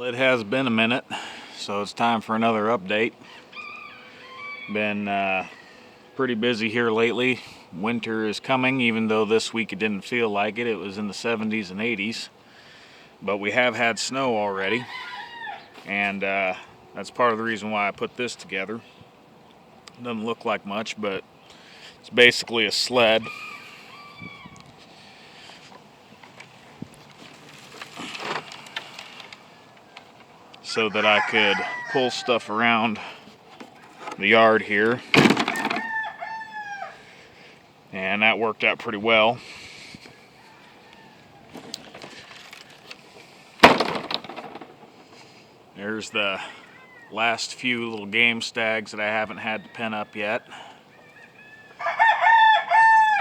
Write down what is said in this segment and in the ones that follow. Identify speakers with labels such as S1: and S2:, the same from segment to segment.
S1: It has been a minute, so it's time for another update. Been pretty busy here lately. Winter is coming, even though this week it didn't feel like it. It was in the 70s and 80s. But we have had snow already, and that's part of the reason why I put this together. It doesn't look like much, but it's basically a sled. So that I could pull stuff around the yard here. And that worked out pretty well. There's the last few little game stags that I haven't had to pen up yet.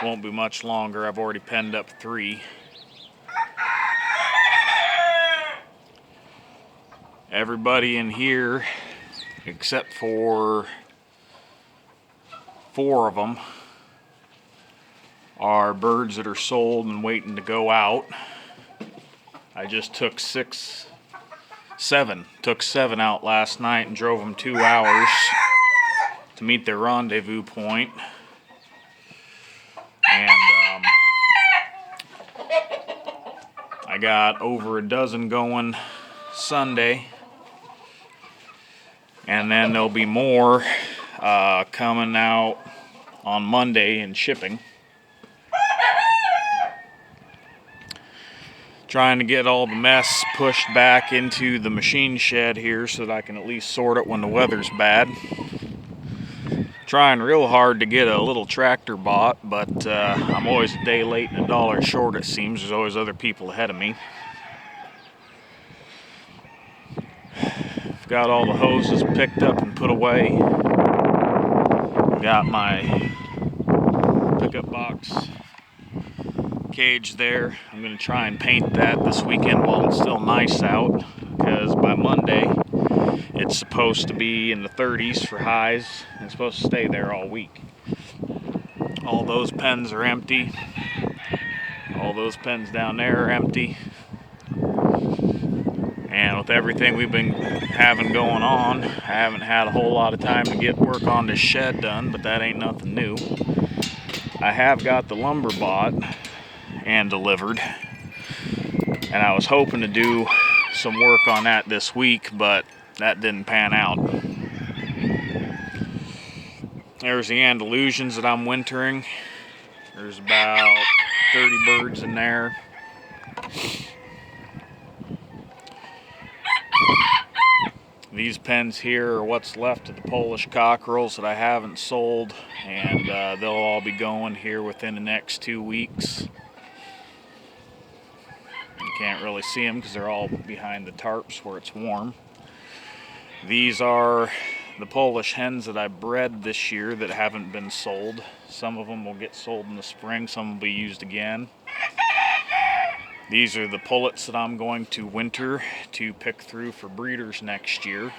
S1: Won't be much longer. I've already penned up 3. Everybody in here, except for 4 of them, are birds that are sold and waiting to go out. I just took 7 out last night and drove them 2 hours to meet their rendezvous point. And I got over a dozen going Sunday. And then there'll be more coming out on Monday and shipping. Trying to get all the mess pushed back into the machine shed here so that I can at least sort it when the weather's bad. Trying real hard to get a little tractor bought, but I'm always a day late and $1 short, it seems. There's always other people ahead of me. Got all the hoses picked up and put away. Got my pickup box cage there. I'm going to try and paint that this weekend while it's still nice out, because by Monday it's supposed to be in the 30s for highs and it's supposed to stay there all week. All those pens are empty. All those pens down there are empty. And with everything we've been having going on, I haven't had a whole lot of time to get work on this shed done, but that ain't nothing new. I have got the lumber bought and delivered, and I was hoping to do some work on that this week, but that didn't pan out. There's the Andalusians that I'm wintering. There's about 30 birds in there. These pens here are what's left of the Polish cockerels that I haven't sold, and they'll all be going here within the next 2 weeks. You can't really see them because they're all behind the tarps where it's warm. These are the Polish hens that I bred this year that haven't been sold. Some of them will get sold in the spring, some will be used again. These are the pullets that I'm going to winter to pick through for breeders next year.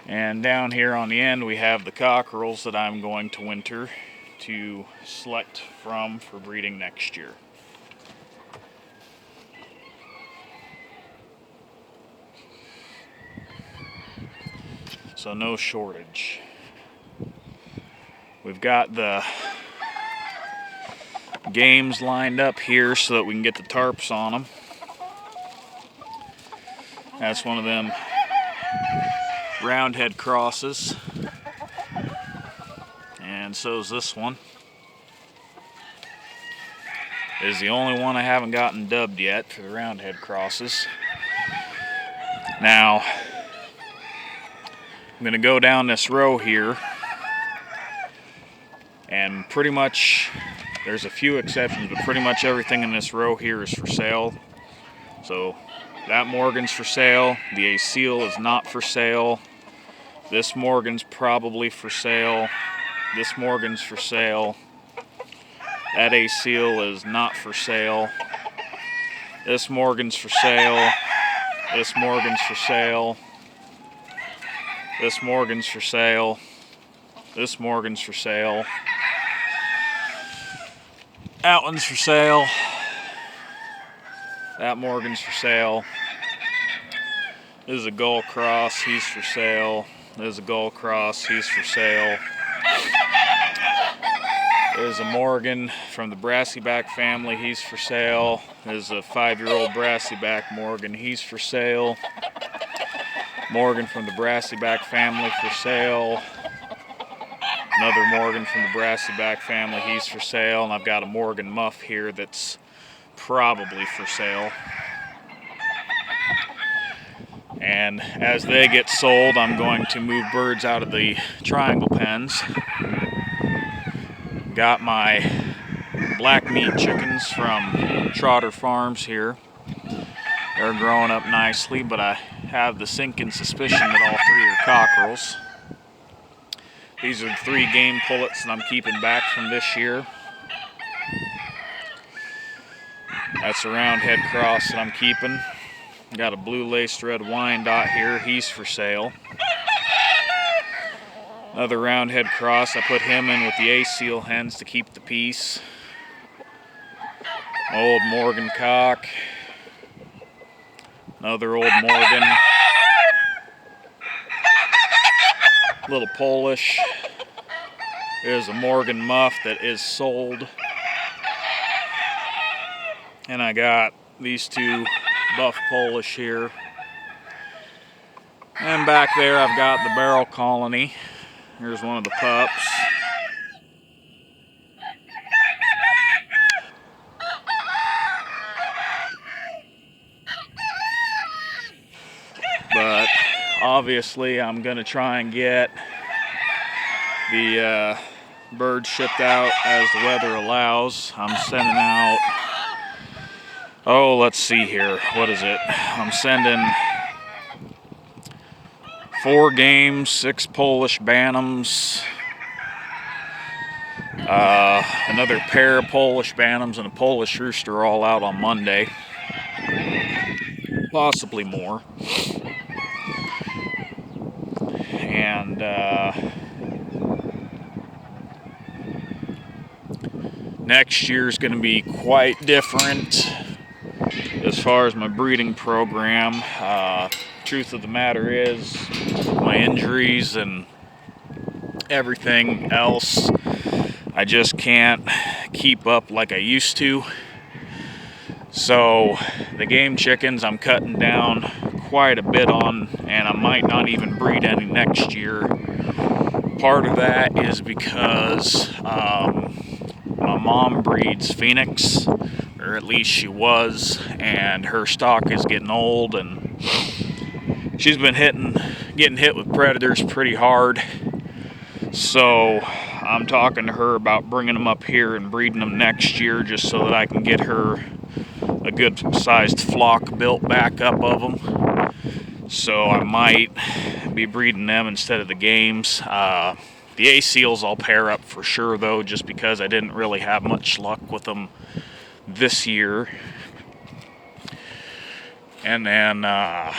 S1: And down here on the end we have the cockerels that I'm going to winter to select from for breeding next year. So no shortage. We've got the games lined up here so that we can get the tarps on them. That's one of them roundhead crosses, and so is this one. It is the only one I haven't gotten dubbed yet for the roundhead crosses. Now I'm gonna go down this row here, and pretty much, there's a few exceptions, but pretty much everything in this row here is for sale. So that Morgan's for sale. The A seal is not for sale. This Morgan's probably for sale. This Morgan's for sale. That A seal is not for sale. This Morgan's for sale. This Morgan's for sale. This Morgan's for sale. This Morgan's for sale. That one's for sale. That Morgan's for sale. This is a Gull Cross, he's for sale. This is a Gull Cross, he's for sale. There's a Morgan from the Brassyback family, he's for sale. There's a 5-year-old Brassyback Morgan, he's for sale. Morgan from the Brassyback family for sale. Another Morgan from the Brassyback family, he's for sale. And I've got a Morgan Muff here that's probably for sale. And as they get sold, I'm going to move birds out of the triangle pens. Got my black meat chickens from Trotter Farms here. They're growing up nicely, but I have the sinking suspicion that all 3 are cockerels. These are the 3 game pullets that I'm keeping back from this year. That's a roundhead cross that I'm keeping. Got a blue laced red Wyandotte here, he's for sale. Another roundhead cross, I put him in with the A-seal hens to keep the peace. Old Morgan cock. Another old Morgan. Little Polish. There's a Morgan Muff that is sold. And I got these 2 buff Polish here. And back there I've got the barrel colony. Here's one of the pups. But obviously I'm going to try and get the birds shipped out as the weather allows. I'm sending out, let's see here, what is it? I'm sending 4 games, 6 Polish Bantams, another pair of Polish Bantams and a Polish Rooster all out on Monday. Possibly more. And next year's going to be quite different as far as my breeding program. Truth of the matter is, my injuries and everything else, I just can't keep up like I used to. So the game chickens I'm cutting down quite a bit on, and I might not even breed any next year. Part of that is because my mom breeds Phoenix, or at least she was, and her stock is getting old, and she's been getting hit with predators pretty hard. So I'm talking to her about bringing them up here and breeding them next year, just so that I can get her a good sized flock built back up of them. So I might be breeding them instead of the games. The A-seals I'll pair up for sure though, just because I didn't really have much luck with them this year. And then I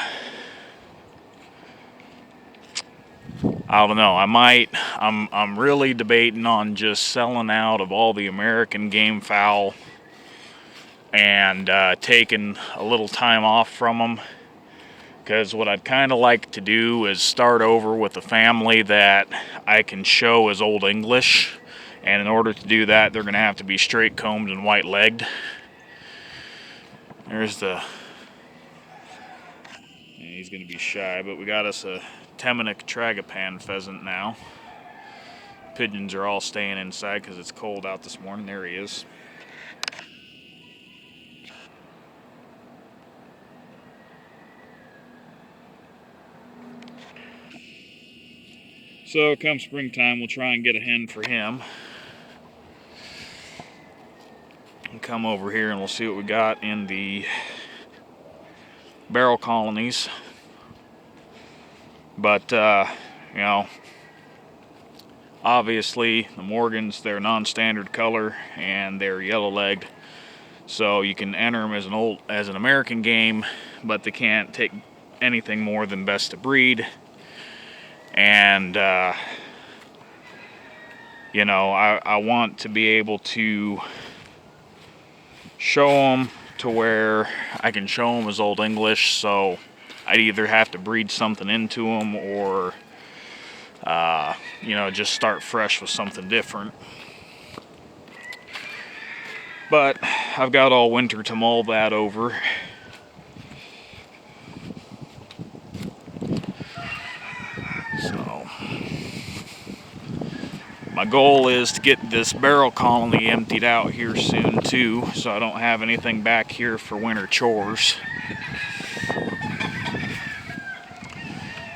S1: don't know, I'm really debating on just selling out of all the American game fowl and taking a little time off from them, because what I'd kind of like to do is start over with a family that I can show as Old English, and in order to do that they're going to have to be straight combed and white legged. There's the, he's going to be shy, but we got us a Temminck Tragopan pheasant now. Pigeons are all staying inside because it's cold out this morning. There he is. So come springtime, we'll try and get a hen for him. And come over here and we'll see what we got in the barrel colonies. But, you know, obviously the Morgans, they're non-standard color and they're yellow-legged. So you can enter them as an American game, but they can't take anything more than best of breed. And, you know, I want to be able to show them to to where I can show them as Old English, so I'd either have to breed something into them or, you know, just start fresh with something different. But I've got all winter to mull that over. So my goal is to get this barrel colony emptied out here soon too, so I don't have anything back here for winter chores.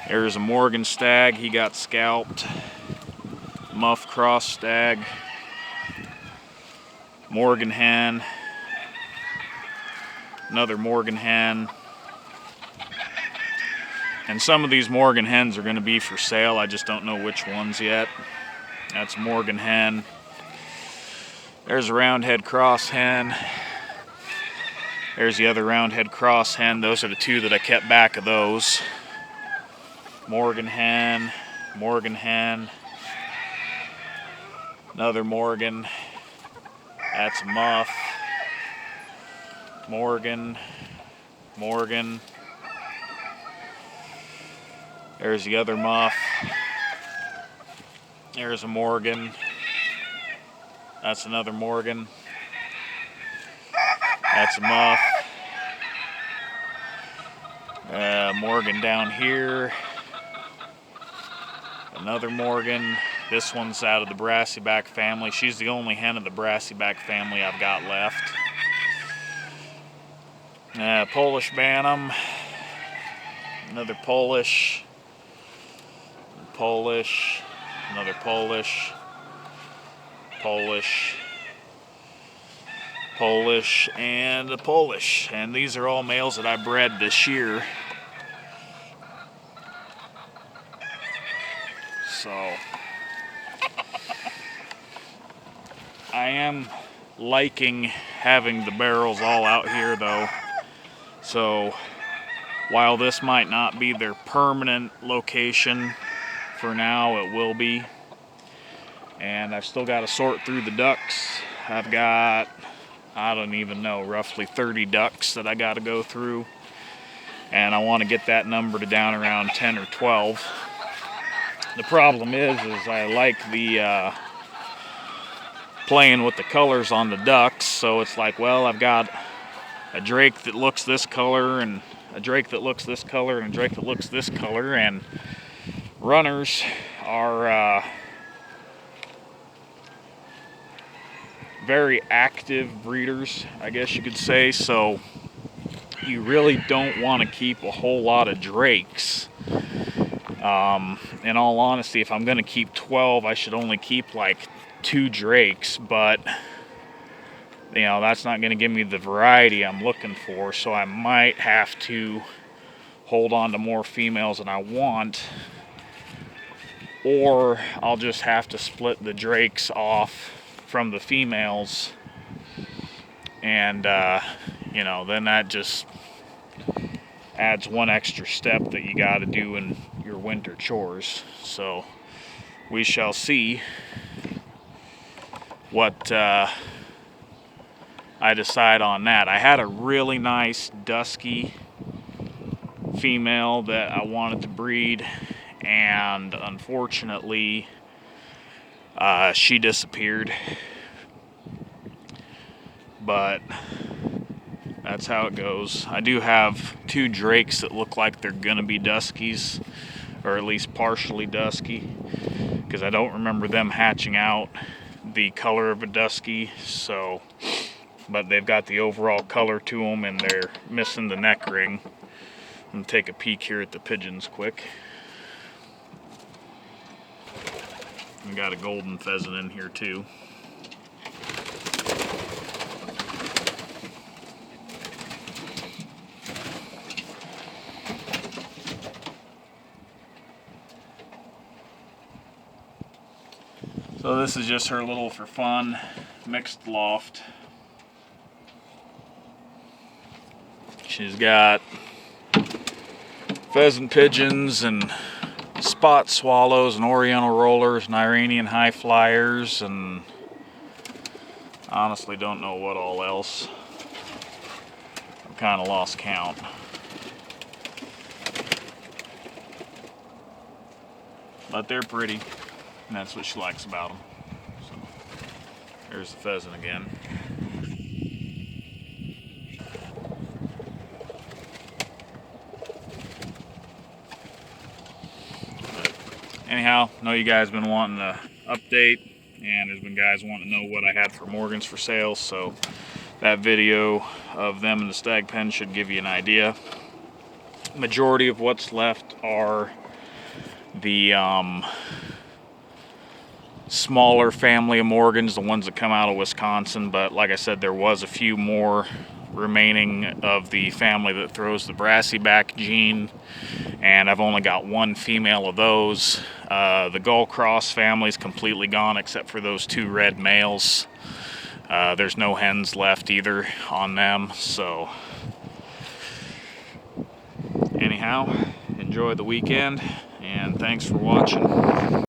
S1: There's a Morgan stag, he got scalped. Muff cross stag. Morgan hen. Another Morgan hen. And some of these Morgan hens are going to be for sale, I just don't know which ones yet. That's Morgan hen. There's a roundhead cross hen. There's the other roundhead cross hen. Those are the two that I kept back of those. Morgan hen, Morgan hen. Another Morgan. That's Muff. Morgan. Morgan. There's the other Muff. There's a Morgan. That's another Morgan. That's a Muff. Morgan down here. Another Morgan. This one's out of the Brassyback family. She's the only hen of the Brassyback family I've got left. Polish Bantam. Another Polish. Polish. Another Polish. Polish. Polish. And a Polish. And these are all males that I bred this year. So I am liking having the barrels all out here though. So while this might not be their permanent location for now, it will be. And I've still got to sort through the ducks. I've got, I don't even know, roughly 30 ducks that I got to go through. And I want to get that number to down around 10 or 12. The problem is I like the playing with the colors on the ducks, so it's like, well, I've got a drake that looks this color, and a drake that looks this color, and a drake that looks this color, and runners are very active breeders, I guess you could say, so you really don't want to keep a whole lot of drakes. In all honesty, if I'm going to keep 12, I should only keep like 2 drakes, but you know, that's not going to give me the variety I'm looking for, so I might have to hold on to more females than I want, or I'll just have to split the drakes off from the females, and you know, then that just adds one extra step that you got to do in your winter chores. So we shall see what I decide on that. I had a really nice dusky female that I wanted to breed, and unfortunately she disappeared, but that's how it goes. I do have 2 drakes that look like they're gonna be duskies, or at least partially dusky, because I don't remember them hatching out the color of a dusky. So, but they've got the overall color to them, and they're missing the neck ring. I'm gonna take a peek here at the pigeons quick. We got a golden pheasant in here too. So this is just her little for fun mixed loft. She's got pheasant pigeons and spot swallows and oriental rollers and Iranian high flyers, and honestly don't know what all else. kind of lost count. But they're pretty, and that's what she likes about them. So, there's the pheasant again. But anyhow, I know you guys have been wanting to update, and there's been guys wanting to know what I had for Morgans for sale, so that video of them in the stag pen should give you an idea. Majority of what's left are the smaller family of Morgans, the ones that come out of Wisconsin, but like I said, there was a few more remaining of the family that throws the brassy back gene, and I've only got one female of those. The Gull Cross family's completely gone except for those 2 red males. There's no hens left either on them, so anyhow, enjoy the weekend, and thanks for watching.